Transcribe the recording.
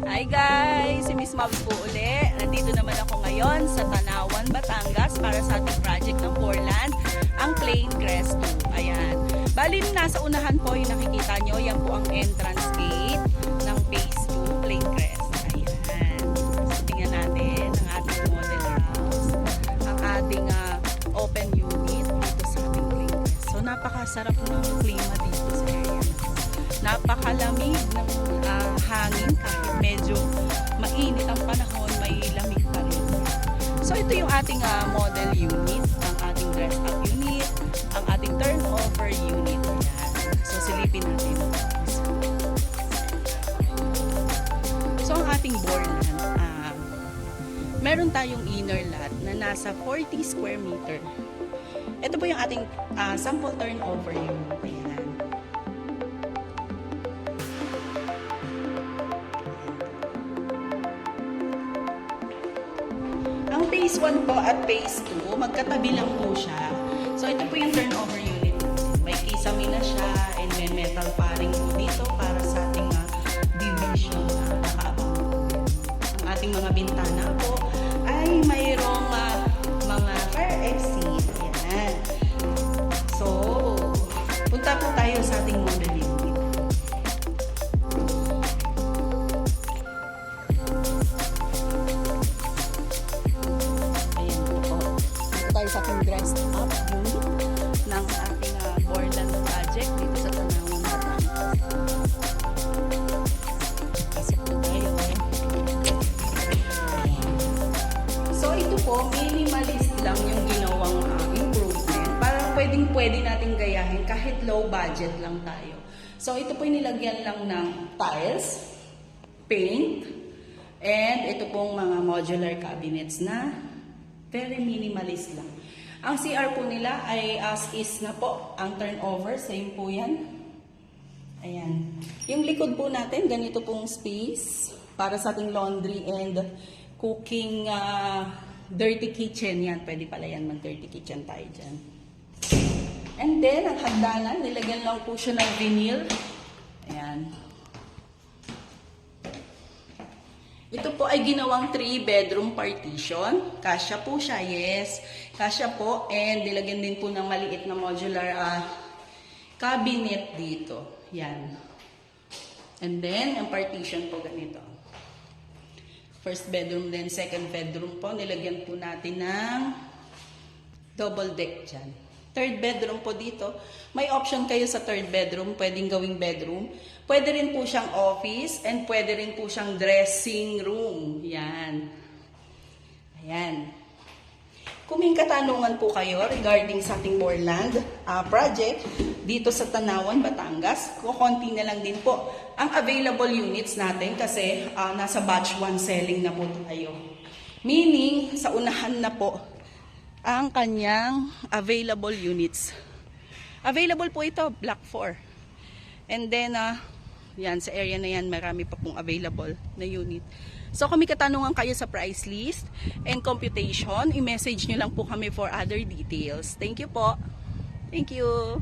Hi guys! Si Miss Mabs po uli. Nandito naman ako ngayon sa Tanawan, Batangas para sa ating project ng Foreland, ang Plain Crest 2. Ayan. Bali nasa unahan po yung nakikita nyo, yan po ang entrance gate ng Phase 2 Plain Crest. Ayan. So tingnan natin ang ating model house, ang ating open unit dito sa ating Plain Crest. So napakasarap ng klima dito sa area. Napakalamig ng hangin kahit medyo mainit ang panahon, may lamig pa rin. So ito yung ating model unit, ang ating dress up unit, ang ating turnover unit. Ayan. So silipin natin. So ang ating Foreland, meron tayong inner lot na nasa 40 square meter. Ito po yung ating sample turnover unit. Ayan. Ang phase 1 po at phase 2, magkatabi lang po siya. So ito po yung turnover unit. May kisame na siya and may metal paring po dito para sa ating division na nakaabang. Ang ating mga bintana po ay mayroong mga fire exit. Ayan. So, punta po tayo sa ating model unit. Sa ating dressed up unit ng ating Foreland project dito sa Tanawan, Batangas. Pasok po tayo. So ito po, minimalist lang yung ginawang improvement. Parang pwede natin gayahin kahit low budget lang tayo. So ito po yung nilagyan lang ng tiles, paint, and ito pong mga modular cabinets na very minimalist lang. Ang CR po nila ay as is na po. Ang turnover, same po yan. Ayan. Yung likod po natin, ganito pong space para sa ating laundry and cooking dirty kitchen. Yan, pwede pala yan mag-dirty kitchen tayo dyan. And then, ang hagdanan, nilagyan lang po siya ng vinyl. Ayan. Ito po ay ginawang 3-bedroom partition. Kasya po siya, yes. Kasya po. And nilagyan din po ng maliit na modular cabinet dito. Yan. And then, ang partition po ganito. First bedroom, then second bedroom po. Nilagyan po natin ng double deck dyan. Third bedroom po dito. May option kayo sa third bedroom. Pwedeng gawing bedroom. Pwede rin po siyang office and pwede rin po siyang dressing room. Yan. Ayan. Kung may katanungan po kayo regarding sa ating Foreland project dito sa Tanawan, Batangas, kukunti na lang din po ang available units natin kasi nasa batch 1 selling na po tayo. Meaning, sa unahan na po ang kanyang available units. Available po ito, Block 4. And then, yan, sa area na yan, marami pa pong available na unit. So, kung may katanungan kayo sa price list and computation, i-message nyo lang po kami for other details. Thank you po. Thank you.